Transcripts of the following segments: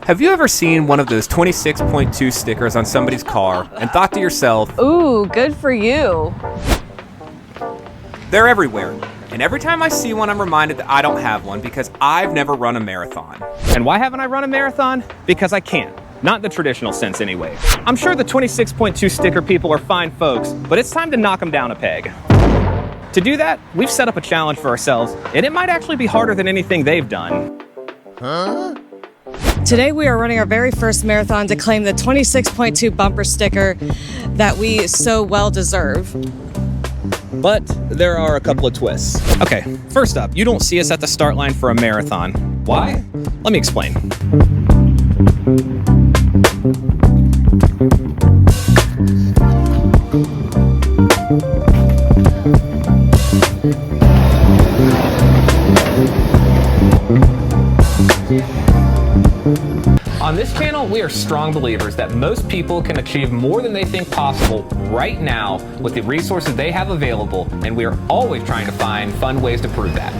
Have you ever seen one of those 26.2 stickers on somebody's car and thought to yourself, ooh, good for you? They're everywhere. And every time I see one, I'm reminded that I don't have one because I've never run a marathon. And why haven't I run a marathon? Because I can't. Not in the traditional sense anyway. I'm sure the 26.2 sticker people are fine folks, but it's time to knock them down a peg. To do that, we've set up a challenge for ourselves, and it might actually be harder than anything they've done. Today we are running our very first marathon to claim the 26.2 bumper sticker that we so well deserve. But there are a couple of twists. Okay, first up, you don't see us at the start line for a marathon. Why? Let me explain. On this channel, we are strong believers that most people can achieve more than they think possible right now with the resources they have available, and we are always trying to find fun ways to prove that.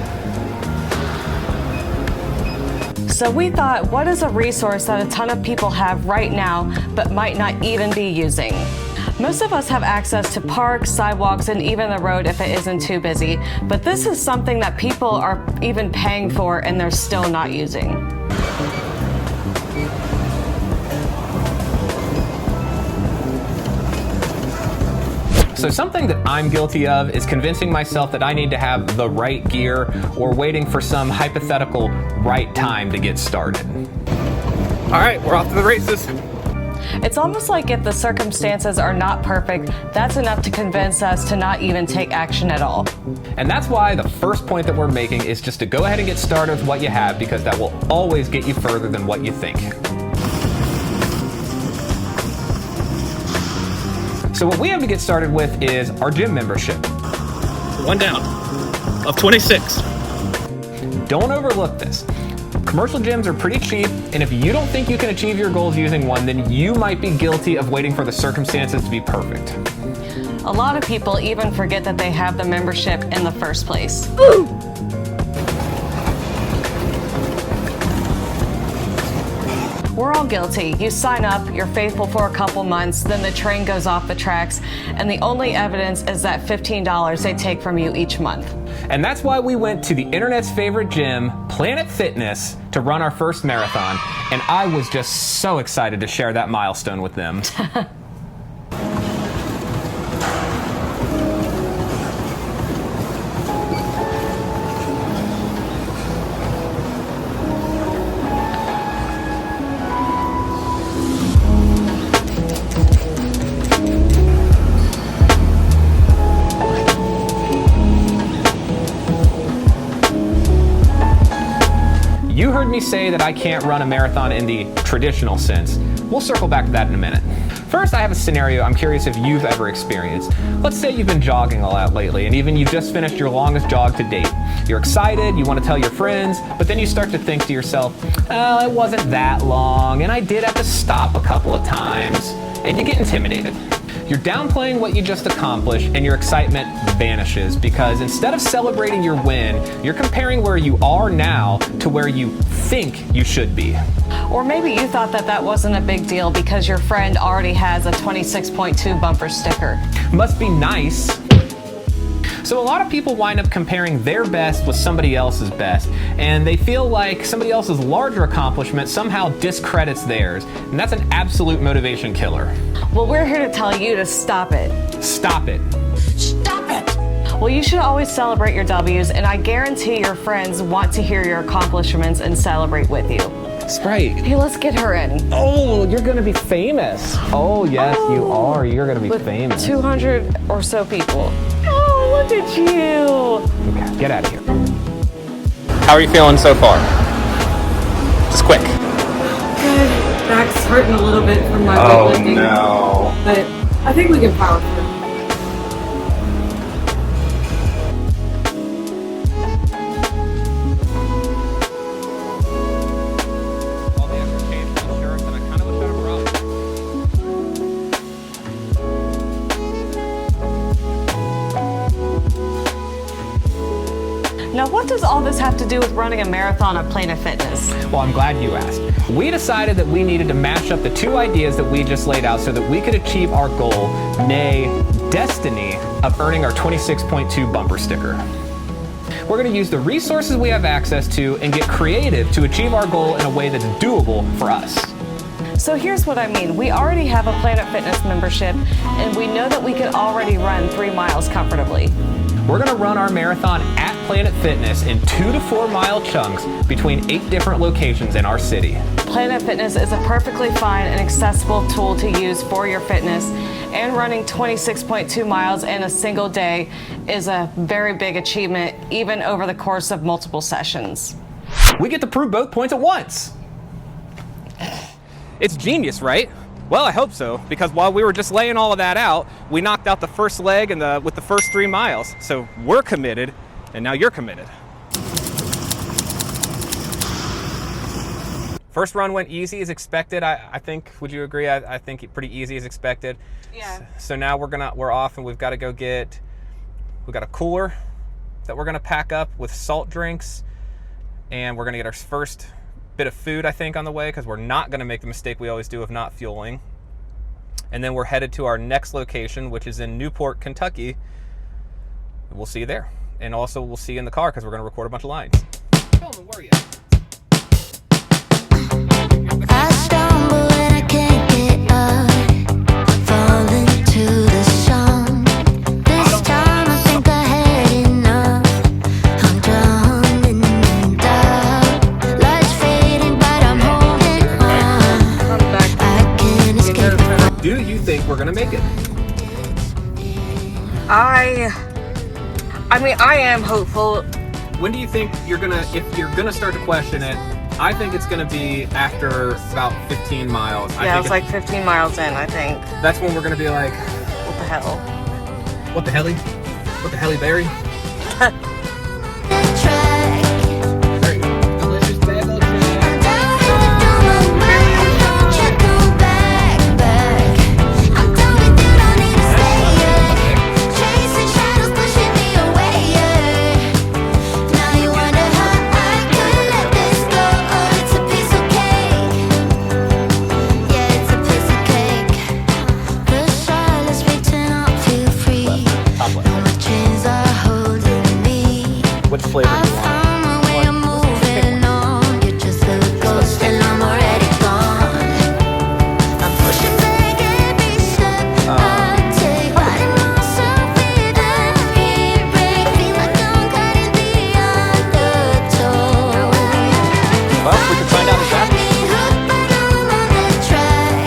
So we thought, what is a resource that a ton of people have right now but might not even be using? Most of us have access to parks, sidewalks, and even the road if it isn't too busy, but this is something that people are even paying for and they're still not using. So something that I'm guilty of is convincing myself that I need to have the right gear or waiting for some hypothetical right time to get started. All right, we're off to the races. It's almost like if the circumstances are not perfect, that's enough to convince us to not even take action at all. And that's why the first point that we're making is just to go ahead and get started with what you have, because that will always get you further than what you think. So what we have to get started with is our gym membership. One down of 26. Don't overlook this. Commercial gyms are pretty cheap, and if you don't think you can achieve your goals using one, then you might be guilty of waiting for the circumstances to be perfect. A lot of people even forget that they have the membership in the first place. We're all guilty. You sign up, you're faithful for a couple months, then the train goes off the tracks, and the only evidence is that $15 they take from you each month. And that's why we went to the internet's favorite gym, Planet Fitness, to run our first marathon, and I was just so excited to share that milestone with them. You heard me say that I can't run a marathon in the traditional sense. We'll circle back to that in a minute. First, I have a scenario I'm curious if you've ever experienced. Let's say you've been jogging a lot lately, and even you just finished your longest jog to date. You're excited, you want to tell your friends, but then you start to think to yourself, oh, it wasn't that long, and I did have to stop a couple of times, and you get intimidated. You're downplaying what you just accomplished, and your excitement vanishes because instead of celebrating your win, you're comparing where you are now to where you think you should be. Or maybe you thought that that wasn't a big deal because your friend already has a 26.2 bumper sticker. Must be nice. So a lot of people wind up comparing their best with somebody else's best, and they feel like somebody else's larger accomplishment somehow discredits theirs, and that's an absolute motivation killer. Well, we're here to tell you to stop it. Stop it. Stop it! Well, you should always celebrate your W's, and I guarantee your friends want to hear your accomplishments and celebrate with you. Sprite. Hey, let's get her in. Oh, you're gonna be famous. Oh, yes, you are. You're gonna be With famous. 200 or so people. Oh, look at you. Okay, get out of here. How are you feeling so far? Just quick. Good. Back's hurting a little bit from my weightlifting. No. But I think we can power through. All the extra change for insurance, and I kind of wish I brought. Now, what does all all this have to do with running a marathon at Planet Fitness? Well, I'm glad you asked. We decided that we needed to mash up the two ideas that we just laid out so that we could achieve our goal, nay, destiny, of earning our 26.2 bumper sticker. We're going to use the resources we have access to and get creative to achieve our goal in a way that's doable for us. So here's what I mean. We already have a Planet Fitness membership, and we know that we could already run 3 miles comfortably. We're going to run our marathon at Planet Fitness in 2 to 4 mile chunks between 8 different locations in our city. Planet Fitness is a perfectly fine and accessible tool to use for your fitness, and running 26.2 miles in a single day is a very big achievement, even over the course of multiple sessions. We get to prove both points at once. It's genius, right? Well, I hope so, because while we were just laying all of that out, we knocked out the first leg with the first 3 miles. So we're committed, and now you're committed. First run went easy as expected. I think, would you agree? I think pretty easy as expected. Yeah. So now we're off, and we've got to go we've got a cooler that we're gonna pack up with salt drinks, and we're gonna get our first bit of food, I think, on the way, because we're not going to make the mistake we always do of not fueling. And then we're headed to our next location, which is in Newport, Kentucky. We'll see you there. And also we'll see you in the car, because we're going to record a bunch of lines. Coleman, where are you at? I stumble and I can't get up, fall into the song. This time I think I had enough. I'm drowning in doubt. Lights fading, but I'm holding on. I can't escape the Do you think we're going to make it? I mean, I am hopeful. When do you think if you're going to start to question it? I think it's going to be after about 15 miles. Yeah, it's like 15 miles in, I think. That's when we're going to be like, What the hell? what the helly? What the helly berry? track. There you go. Delicious bagel check. I'm down with my mind, can't go back. I'm done with you, don't need to stay. Chasing shadows, pushing me away. Now you wonder how I could let this go. Oh, it's a piece of cake. Yeah, it's a piece of cake. The silence reaching out, feel free. Top No, left. my chains are holding me. Which flavor do I you want? found my way of moving on. You're just a ghost and I'm already gone. I'm pushing back every step I take, fighting myself with every break. Feel like I'm cutting the undertow. Well, we can find out exactly. Me hooked, but I'm on the track.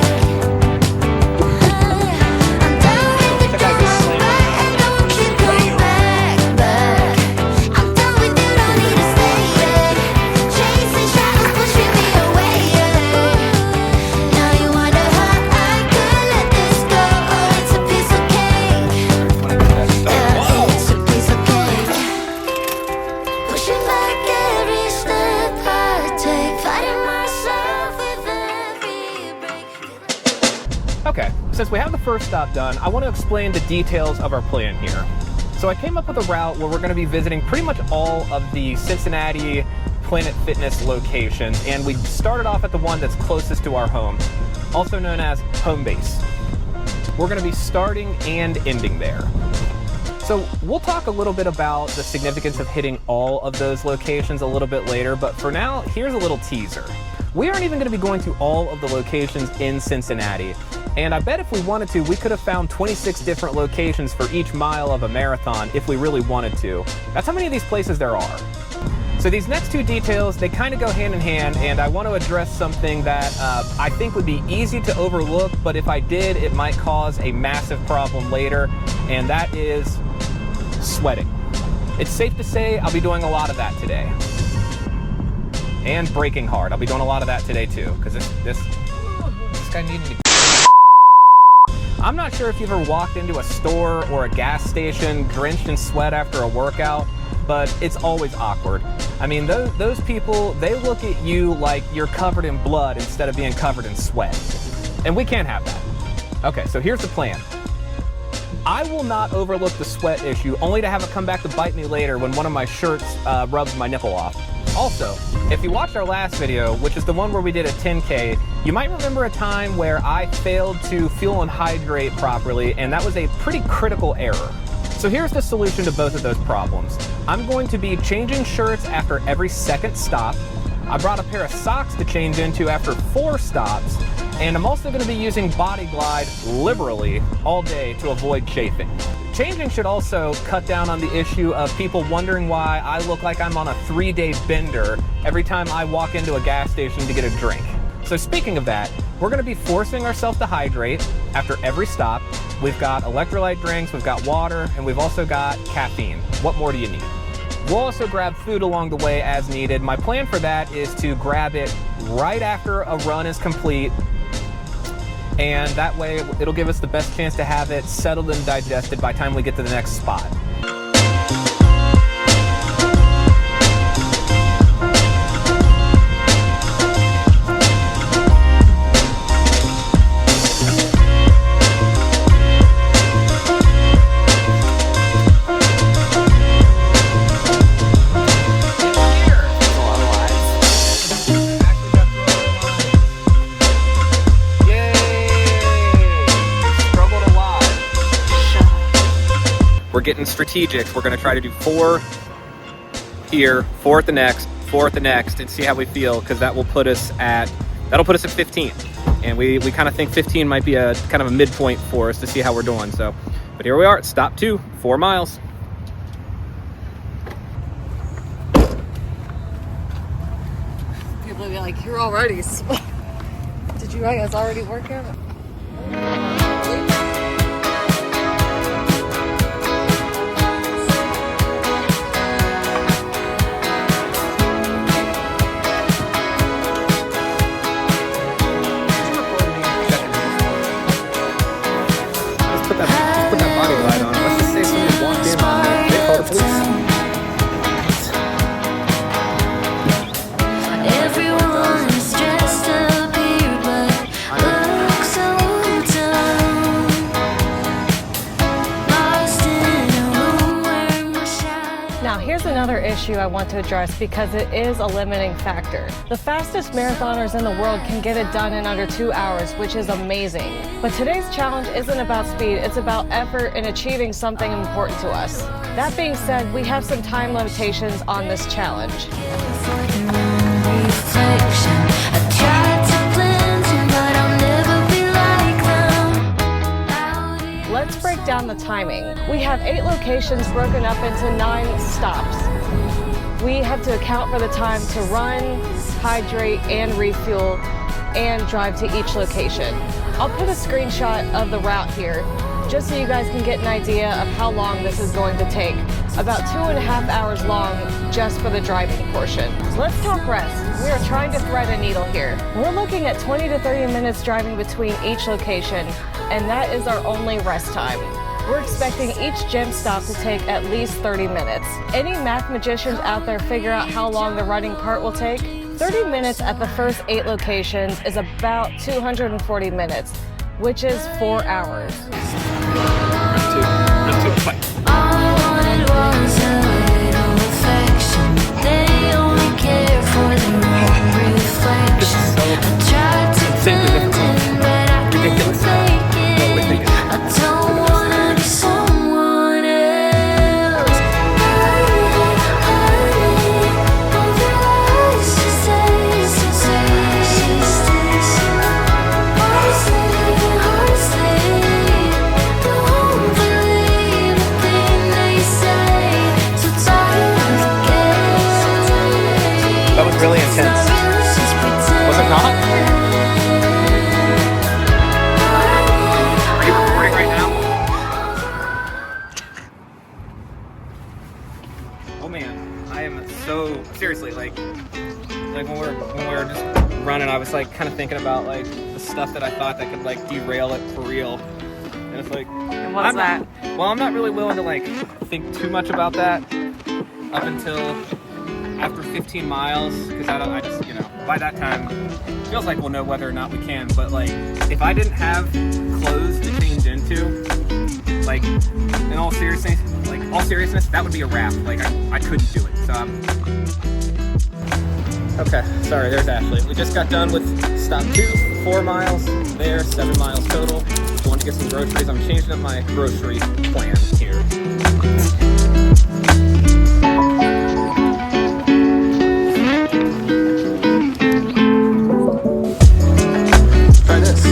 I'm down with the going back and don't keep going back. I'm done with you, don't need to stay. Chasing shadows, pushing me away. Now you wonder how I could let this go. Oh, it's a piece of cake. Yeah, it's a piece of cake. Pushing back every step I take, fighting myself with every break. Okay, since we have the first stop done, I want to explain the details of our plan here. So I came up with a route where we're going to be visiting pretty much all of the Cincinnati Planet Fitness locations, and we started off at the one that's closest to our home, also known as home base. We're going to be starting and ending there. So we'll talk a little bit about the significance of hitting all of those locations a little bit later, but for now, here's a little teaser. We aren't even going to be going to all of the locations in Cincinnati, and I bet if we wanted to, we could have found 26 different locations for each mile of a marathon if we really wanted to. That's how many of these places there are. So these next two details, they kind of go hand in hand, and I want to address something that I think would be easy to overlook, but if I did, it might cause a massive problem later, and that is sweating. It's safe to say I'll be doing a lot of that today. And braking hard. I'll be doing a lot of that today too, because this guy needed to. I'm not sure if you've ever walked into a store or a gas station drenched in sweat after a workout, but it's always awkward. I mean, those people, they look at you like you're covered in blood instead of being covered in sweat. And we can't have that. Okay, so here's the plan. I will not overlook the sweat issue, only to have it come back to bite me later when one of my shirts rubs my nipple off. Also, if you watched our last video, which is the one where we did a 10K, you might remember a time where I failed to fuel and hydrate properly, and that was a pretty critical error. So here's the solution to both of those problems. I'm going to be changing shirts after every second stop. I brought a pair of socks to change into after 4 stops, and I'm also going to be using Body Glide liberally all day to avoid chafing. Changing should also cut down on the issue of people wondering why I look like I'm on a 3-day bender every time I walk into a gas station to get a drink. So speaking of that, we're going to be forcing ourselves to hydrate after every stop. We've got electrolyte drinks, we've got water, and we've also got caffeine. What more do you need? We'll also grab food along the way as needed. My plan for that is to grab it right after a run is complete, and that way it'll give us the best chance to have it settled and digested by the time we get to the next spot. We're getting strategic. We're gonna try to do 4 here, 4 at the next, 4 at the next, and see how we feel, because that'll put us at 15. And we kind of think 15 might be a kind of a midpoint for us to see how we're doing. So, but here we are at stop 2, 4 miles. People will be like, you're already. Did you guys already work out? Put that body light on. Let's just say someone walked in on me. They call the police. Everyone's dressed up here, but look so dumb. Lost in a room where my shadow. Now, here's another issue I want to address because it is a limiting factor. The fastest marathoners in the world can get it done in under 2 hours, which is amazing. But today's challenge isn't about speed, it's about effort and achieving something important to us. That being said, we have some time limitations on this challenge. Reflection. I tried to blend in, but I'll never be like them. Let's break down the timing. We have 8 locations broken up into 9 stops. We have to account for the time to run, hydrate, and refuel, and drive to each location. I'll put a screenshot of the route here, just so you guys can get an idea of how long this is going to take. About 2.5 hours long just for the driving portion. Let's talk rest. We are trying to thread a needle here. We're looking at 20 to 30 minutes driving between each location, and that is our only rest time. We're expecting each gym stop to take at least 30 minutes. Any math magicians out there figure out how long the running part will take? 30 minutes at the first 8 locations is about 240 minutes, which is 4 hours. Run two, fight. All I wanted was a little affection. They only care for their own reflection. I tried to blend in, but I can't fake it. I don't wanna be someone else. Honey, all the lies just taste so sweet. Honestly, don't believe a thing they say. So tired of guessing. That was really intense. Was it not? Are you recording right now? Oh man, I am so seriously like when we were just running, I was like kind of thinking about like the stuff that I thought that could like derail it for real, and it's like, And what's that? Well, I'm not really willing to like think too much about that up until after 15 miles, because I just, you know, by that time, feels like we'll know whether or not we can. But like, if I didn't have clothes to change into, like, in all seriousness, that would be a wrap. Like, I couldn't do it. So okay, sorry, there's Ashley. We just got done with stop 2, 4 miles there, 7 miles total. Going to get some groceries. I'm changing up my grocery plan here. Try this.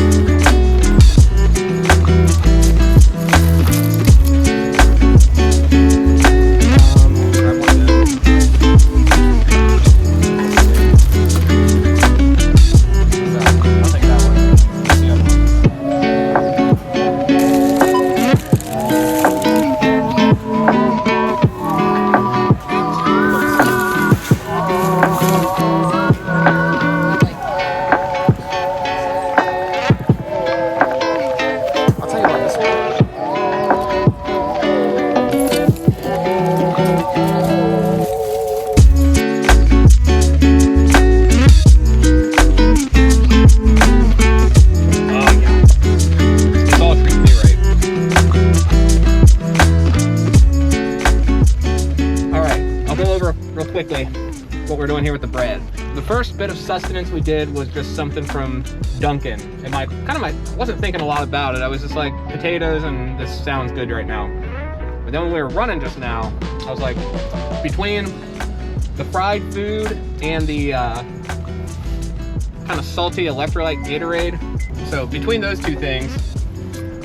Grab one of them. I'll take that one. That's the other one. I'll tell you what, this one. Oh yeah. It's all treating me right. Alright, I'll go over real quickly what we're doing here with the bread. The first bit of sustenance we did was just something from Dunkin'. And I wasn't thinking a lot about it. I was just like, potatoes and this sounds good right now. But then when we were running just now, I was like, between the fried food and the kind of salty electrolyte Gatorade. So between those two things,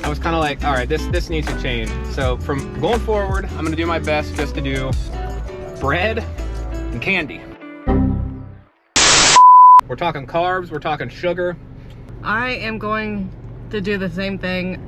I was kind of like, all right, this needs to change. So from going forward, I'm gonna do my best just to do bread and candy. We're talking carbs, we're talking sugar. I am going to do the same thing.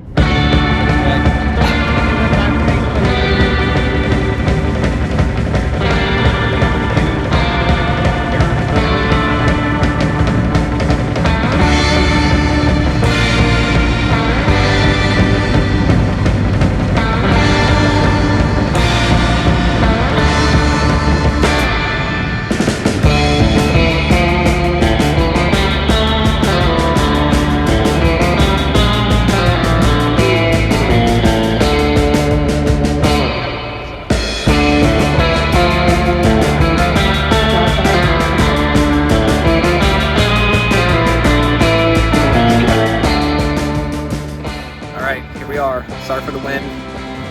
Sorry for the win.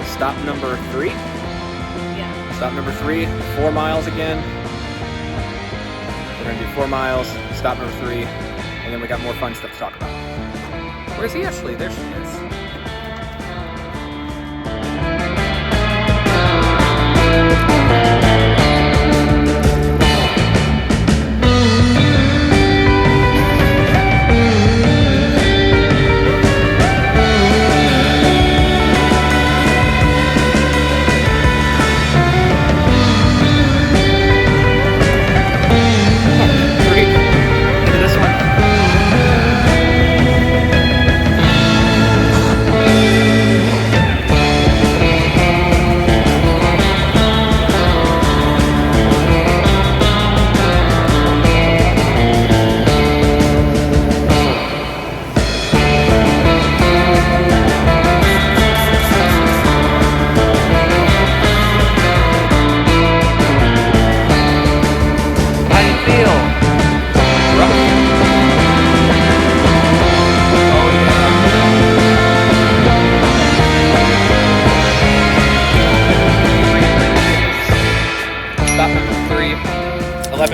Stop number 3. Yeah. Stop number 3, 4 miles again. We're gonna do 4 miles, stop number 3, and then we got more fun stuff to talk about. Where's he, Ashley? There she is.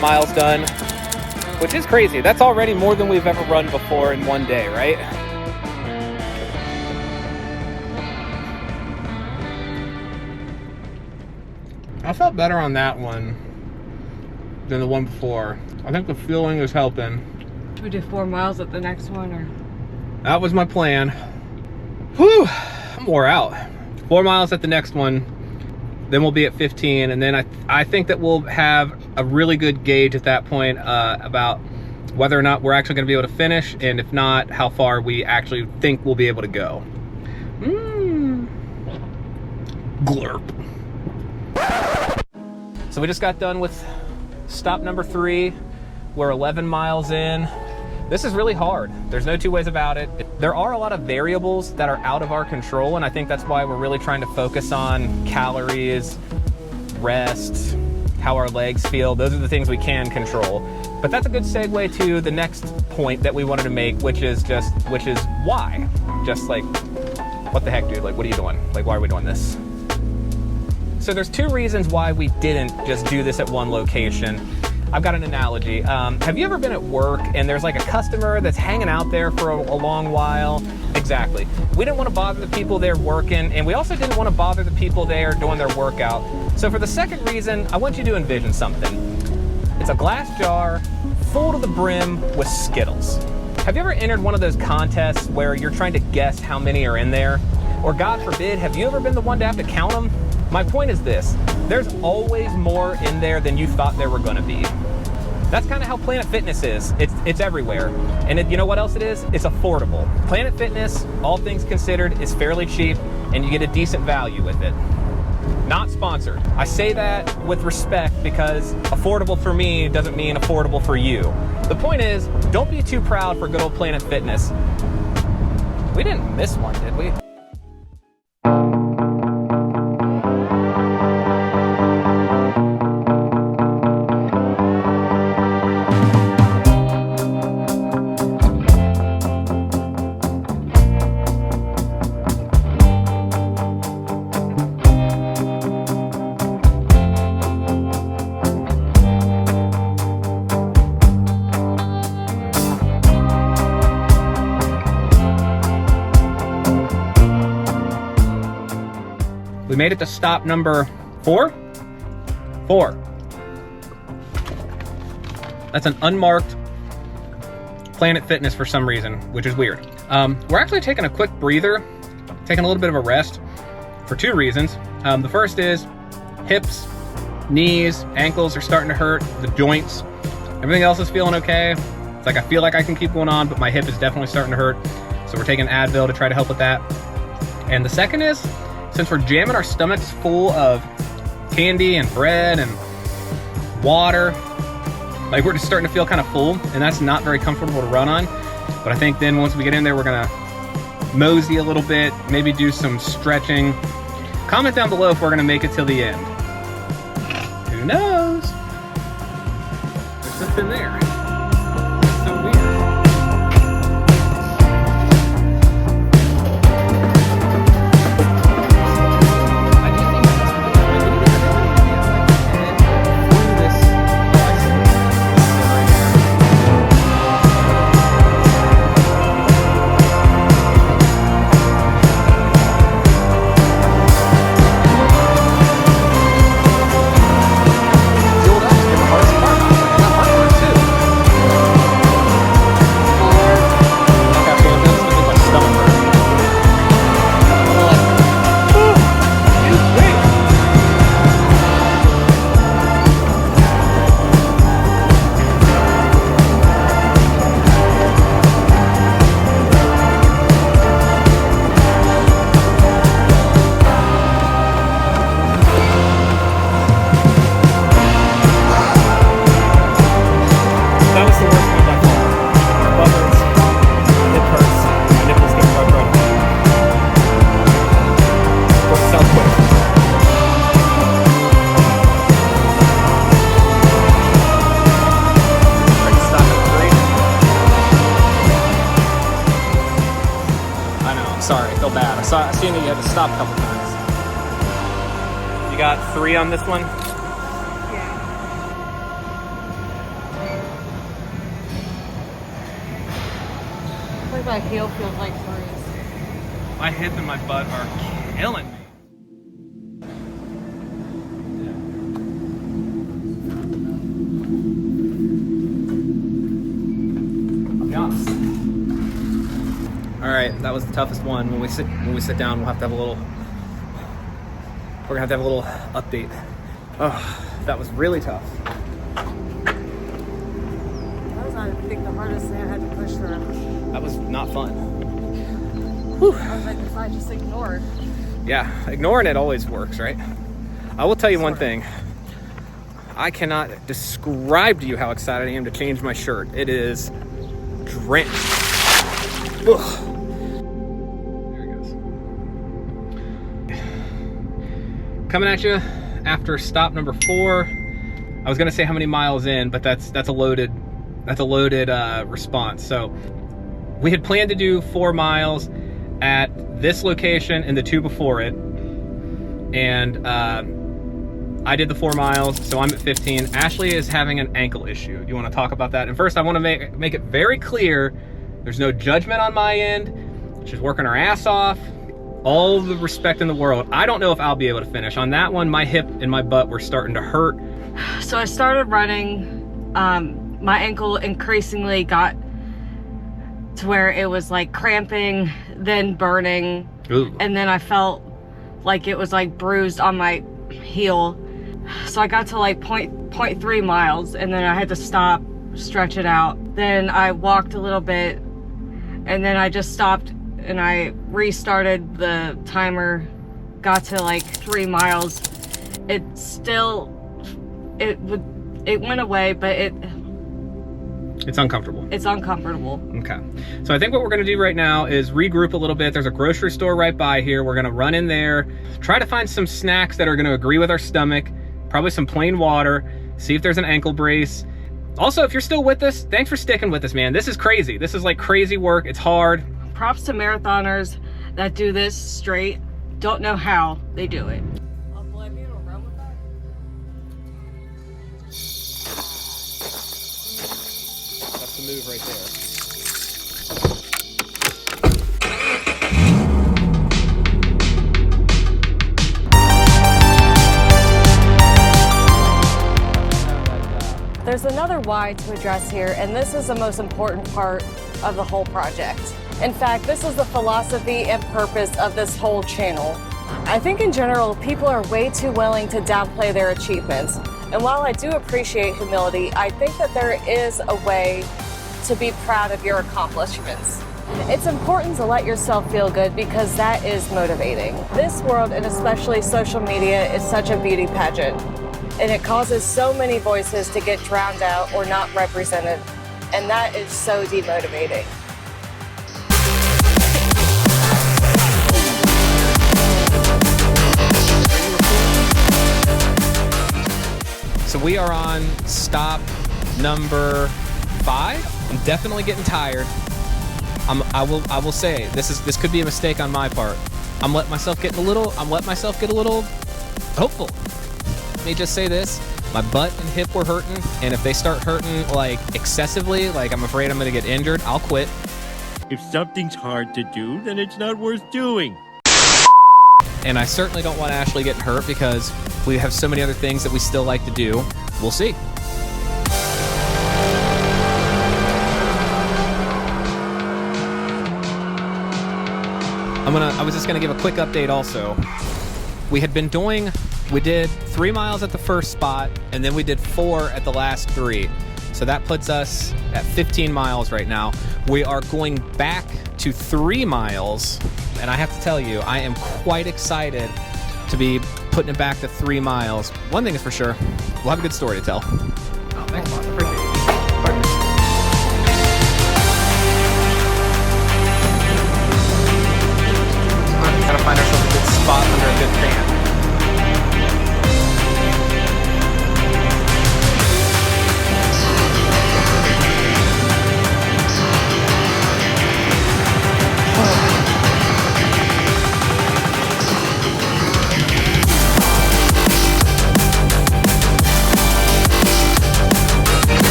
Miles done, which is crazy. That's already more than we've ever run before in one day, right? I felt better on that one than the one before. I think the fueling is helping. Should we do 4 miles at the next one, or? That was my plan. Whew, I'm wore out. 4 miles at the next one, then we'll be at 15, and then I think that we'll have a really good gauge at that point about whether or not we're actually going to be able to finish, and if not, how far we actually think we'll be able to go. Glurp. So we just got done with Stop number 3. We're 11 miles in. This is really hard. There's no two ways about it. There are a lot of variables that are out of our control, and I think that's why we're really trying to focus on calories, rest, how our legs feel. Those are the things we can control. But that's a good segue to the next point that we wanted to make, which is why? Just like, what the heck, dude? Like, what are you doing? Like, why are we doing this? So there's 2 reasons why we didn't just do this at one location. I've got an analogy. Have you ever been at work and there's like a customer that's hanging out there for a long while? Exactly. We didn't want to bother the people there working, and we also didn't want to bother the people there doing their workout. So for the second reason, I want you to envision something. It's a glass jar full to the brim with Skittles. Have you ever entered one of those contests where you're trying to guess how many are in there? Or God forbid, have you ever been the one to have to count them? My point is this: there's always more in there than you thought there were gonna be. That's kind of how Planet Fitness is. It's everywhere. And you know what else it is? It's affordable. Planet Fitness, all things considered, is fairly cheap, and you get a decent value with it. Not sponsored. I say that with respect because affordable for me doesn't mean affordable for you. The point is, don't be too proud for good old Planet Fitness. We didn't miss one, did we? We made it to stop number 4? 4. That's an unmarked Planet Fitness for some reason, which is weird. We're actually taking a quick breather, taking a little bit of a rest for 2 reasons. The first is hips, knees, ankles are starting to hurt, the joints. Everything else is feeling okay. It's like I feel like I can keep going on, but my hip is definitely starting to hurt. So we're taking Advil to try to help with that. And the second is, since we're jamming our stomachs full of candy and bread and water, like we're just starting to feel kind of full, and that's not very comfortable to run on. But I think then once we get in there, we're gonna mosey a little bit, maybe do some stretching. Comment down below if we're gonna make it till the end. Who knows? There's something there. It's so weird. Sorry, I feel bad. I seen that you had to stop a couple times. You got 3 on this one? Yeah. Like my heel feels like freeze. My hip and my butt are killing me. I'll be honest. All right, that was the toughest one. When we sit down, we'll have to have a little. We're gonna have to have a little update. Oh, that was really tough. That was, I think, the hardest thing I had to push through. That was not fun. Whew. I was like, if I just ignored. Yeah, ignoring it always works, right? I will tell you one thing. I cannot describe to you how excited I am to change my shirt. It is drenched. Ugh. There it goes. Coming at you after stop number 4. I was gonna say how many miles in, but that's a loaded response. So we had planned to do 4 miles at this location and the 2 before it, and I did the 4 miles, so I'm at 15. Ashley is having an ankle issue. Do you want to talk about that? And first, I want to make it very clear, there's no judgment on my end. She's working her ass off. All the respect in the world. I don't know if I'll be able to finish. On that one, my hip and my butt were starting to hurt. So I started running. My ankle increasingly got to where it was like cramping, then burning. Ooh. And then I felt like it was like bruised on my heel. So I got to like 0.3 miles, and then I had to stop, stretch it out. Then I walked a little bit, and then I just stopped and I restarted the timer, got to like 3 miles. It went away, but It's uncomfortable. it's uncomfortable. Okay. So I think what we're gonna do right now is regroup a little bit. There's a grocery store right by here. We're gonna run in there, try to find some snacks that are gonna agree with our stomach, probably some plain water, see if there's an ankle brace. Also, if you're still with us, thanks for sticking with us, man. This is crazy. This is like crazy work. It's hard. Props to marathoners that do this straight. Don't know how they do it. That's the move right there. There's another why to address here, and this is the most important part of the whole project. In fact, this is the philosophy and purpose of this whole channel. I think in general, people are way too willing to downplay their achievements. And while I do appreciate humility, I think that there is a way to be proud of your accomplishments. It's important to let yourself feel good because that is motivating. This world, and especially social media, is such a beauty pageant. And it causes so many voices to get drowned out or not represented. And that is so demotivating. So we are on stop number 5. I'm definitely getting tired. I will say this could be a mistake on my part. I'm letting myself get a little hopeful. Let me just say this. My butt and hip were hurting, and if they start hurting like excessively, like I'm afraid I'm gonna get injured, I'll quit. If something's hard to do, then it's not worth doing. And I certainly don't want Ashley getting hurt because we have so many other things that we still like to do. We'll see. I was just gonna give a quick update also. We did 3 miles at the first spot, and then we did 4 at the last 3. So that puts us at 15 miles right now. We are going back to 3 miles, and I have to tell you, I am quite excited to be putting it back to 3 miles. One thing is for sure, we'll have a good story to tell. Oh, thanks, boss. Appreciate it. Gotta find ourselves a good spot under a good fan.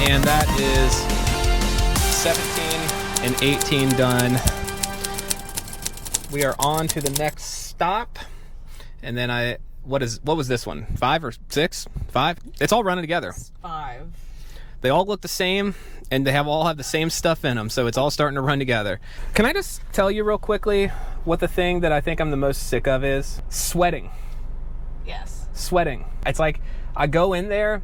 And that is 17 and 18 done. we are on to the next stop. And then what was this one? 5 or 6? 5? It's all running together. 5. They all look the same, and they all have the same stuff in them, so it's all starting to run together. Can I just tell you real quickly what the thing that I think I'm the most sick of is? Sweating. Yes. Sweating. It's like I go in there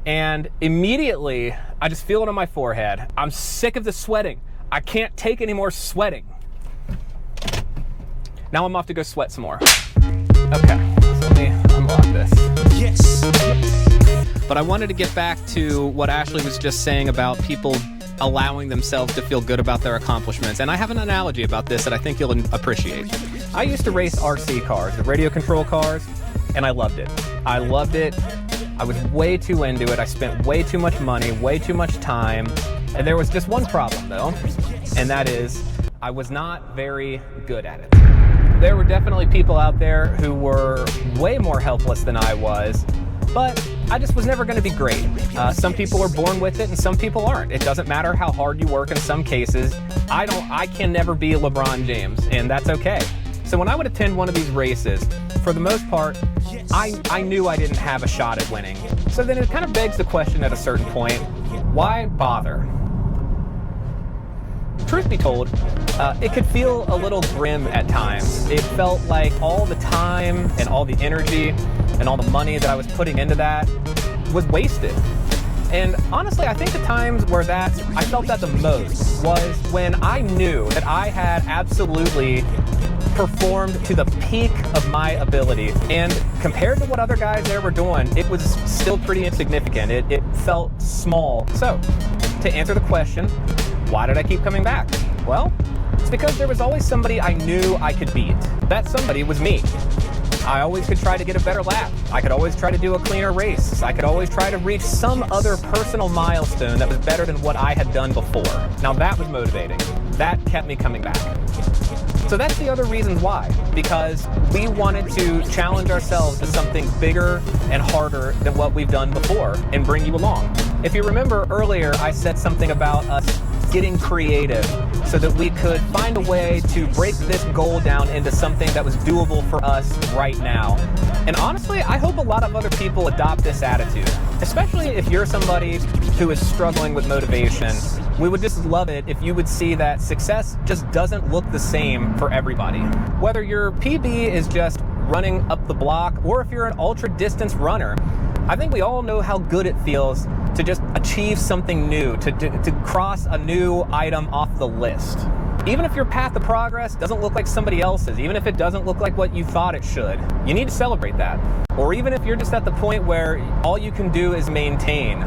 and immediately I just feel it on my forehead. I'm sick of the sweating. I can't take any more sweating. Now I'm off to go sweat some more. Okay, so let me unlock this. Yes. But I wanted to get back to what Ashley was just saying about people allowing themselves to feel good about their accomplishments. And I have an analogy about this that I think you'll appreciate. I used to race RC cars, the radio control cars, and I loved it. I loved it. I was way too into it. I spent way too much money, way too much time. And there was just one problem though, and that is I was not very good at it. There were definitely people out there who were way more helpless than I was, but I just was never going to be great. Some people are born with it and some people aren't. It doesn't matter how hard you work in some cases. I can never be LeBron James, and that's okay. So when I would attend one of these races, for the most part, I knew I didn't have a shot at winning. So then it kind of begs the question at a certain point, why bother? Truth be told, it could feel a little grim at times. It felt like all the time and all the energy and all the money that I was putting into that was wasted. And honestly, I think the times where I felt that the most was when I knew that I had absolutely performed to the peak of my ability. And compared to what other guys there were doing, it was still pretty insignificant. It felt small. So, to answer the question, why did I keep coming back? Well, it's because there was always somebody I knew I could beat. That somebody was me. I always could try to get a better lap. I could always try to do a cleaner race. I could always try to reach some other personal milestone that was better than what I had done before. Now that was motivating. That kept me coming back. So that's the other reasons why, because we wanted to challenge ourselves to something bigger and harder than what we've done before and bring you along. If you remember earlier, I said something about us getting creative so that we could find a way to break this goal down into something that was doable for us right now. And honestly, I hope a lot of other people adopt this attitude, especially if you're somebody who is struggling with motivation. We would just love it if you would see that success just doesn't look the same for everybody. Whether your PB is just running up the block or if you're an ultra distance runner, I think we all know how good it feels to just achieve something new, to cross a new item off the list. Even if your path to progress doesn't look like somebody else's, even if it doesn't look like what you thought it should, you need to celebrate that. Or even if you're just at the point where all you can do is maintain,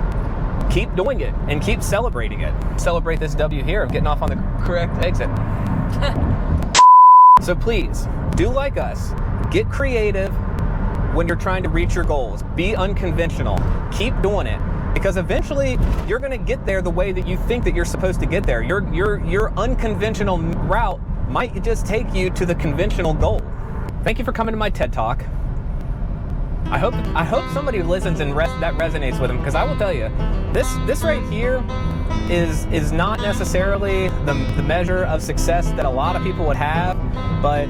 keep doing it and keep celebrating it. Celebrate this W here of getting off on the correct exit. So please, do like us. Get creative when you're trying to reach your goals. Be unconventional. Keep doing it. Because eventually, you're going to get there the way that you think that you're supposed to get there. Your unconventional route might just take you to the conventional goal. Thank you for coming to my TED Talk. I hope somebody listens and that resonates with them, because I will tell you, this right here is not necessarily the measure of success that a lot of people would have, but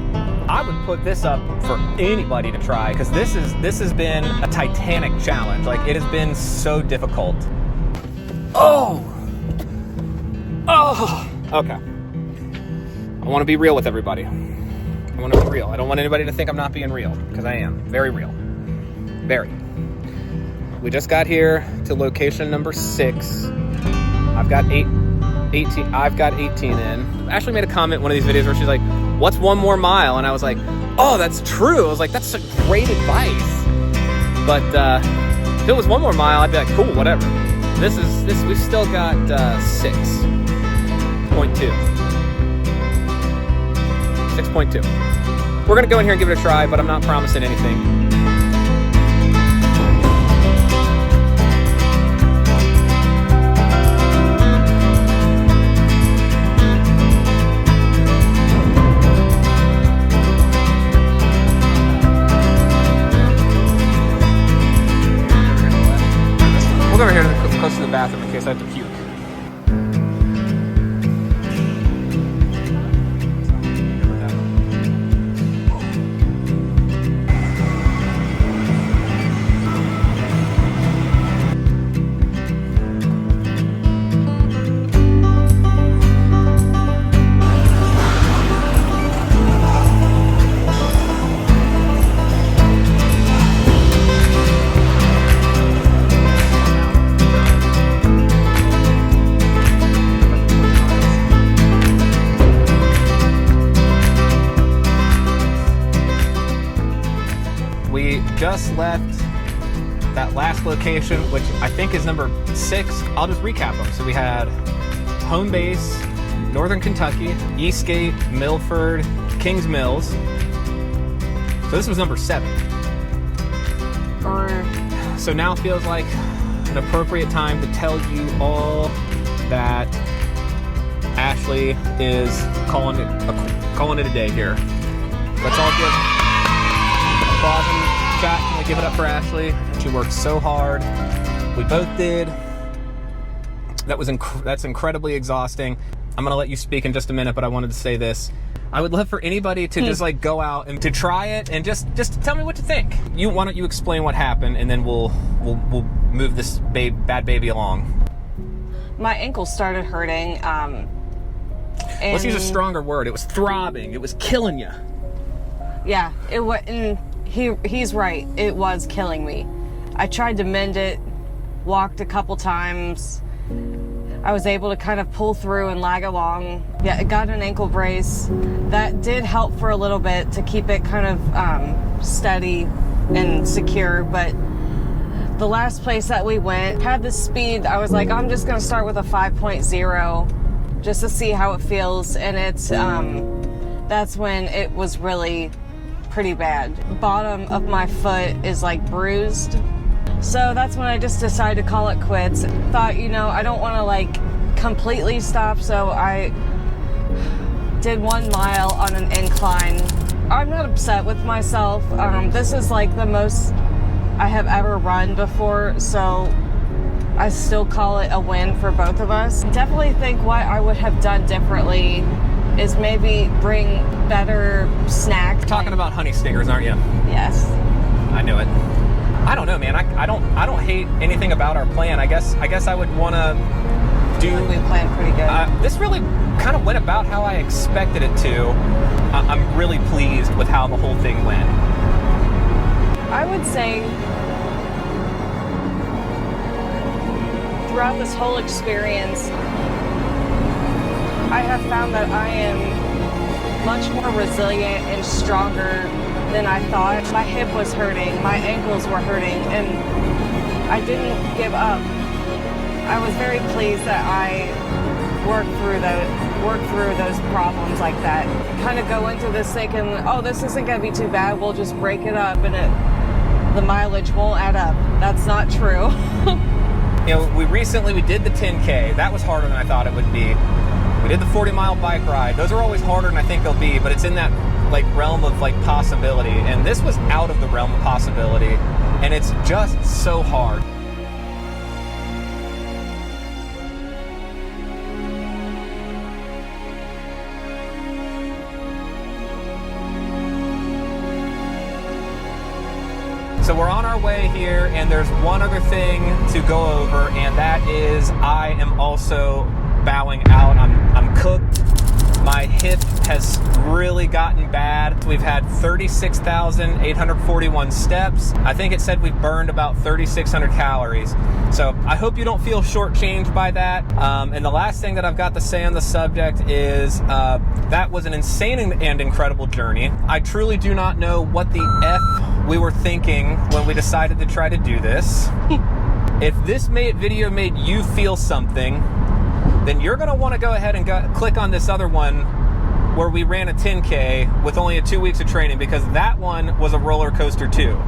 I would put this up for anybody to try, because this has been a titanic challenge. Like, it has been so difficult. Oh! Okay. I want to be real with everybody. I want to be real. I don't want anybody to think I'm not being real, because I am. Very real. Very. We just got here to location number 6. I've got 18 in. Ashley made a comment in one of these videos where she's like, what's one more mile? And I was like, oh, that's true. I was like, that's great advice. But if it was one more mile, I'd be like, cool, whatever. We've still got 6.2. 6.2. We're gonna go in here and give it a try, but I'm not promising anything. We'll go over here close to the bathroom in case I have to puke. Good with that. We just left that last location, which I think is number 6. I'll just recap them. So we had home base, Northern Kentucky, Eastgate, Milford, Kings Mills. So this was number 7. So now feels like an appropriate time to tell you all that Ashley is calling it a day here. Let's all give applause and chat. Can we give it up for Ashley? She worked so hard. We both did. That's incredibly exhausting. I'm gonna let you speak in just a minute, but I wanted to say this. I would love for anybody to just like go out and to try it and just tell me what to think. Why don't you explain what happened, and then we'll move this bad baby along. My ankle started hurting. Let's use a stronger word. It was throbbing. It was killing you. Yeah, it was. And he's right. It was killing me. I tried to mend it, walked a couple times. I was able to kind of pull through and lag along. Yeah, I got an ankle brace. That did help for a little bit to keep it kind of steady and secure. But the last place that we went had the speed. I was like, I'm just going to start with a 5.0 just to see how it feels. And it's that's when it was really pretty bad. Bottom of my foot is like bruised. So that's when I just decided to call it quits. Thought, I don't want to like completely stop, so I did 1 mile on an incline. I'm not upset with myself. This is like the most I have ever run before, so I still call it a win for both of us. Definitely think what I would have done differently is maybe bring better snacks. Talking about honey stingers, aren't you? Yes. I knew it. I don't know, man. I don't hate anything about our plan. I guess I would want to do. We planned pretty good. This really kind of went about how I expected it to. I'm really pleased with how the whole thing went. I would say throughout this whole experience, I have found that I am much more resilient and stronger than I thought. My hip was hurting, my ankles were hurting, and I didn't give up. I was very pleased that I worked through those problems like that. Kind of go into this thinking, oh, this isn't going to be too bad. We'll just break it up, and the mileage won't add up. That's not true. We did the 10K. That was harder than I thought it would be. We did the 40-mile bike ride. Those are always harder than I think they'll be, but it's in that realm of possibility. And this was out of the realm of possibility, and it's just so hard. So we're on our way here, and there's one other thing to go over, and that is I am also bowing out. I'm cooked. My hip has really gotten bad. We've had 36,841 steps. I think it said we've burned about 3,600 calories. So I hope you don't feel shortchanged by that. And the last thing that I've got to say on the subject is that was an insane and incredible journey. I truly do not know what the F we were thinking when we decided to try to do this. If this video made you feel something, then you're going to want to go ahead and click on this other one where we ran a 10K with only 2 weeks of training, because that one was a roller coaster too.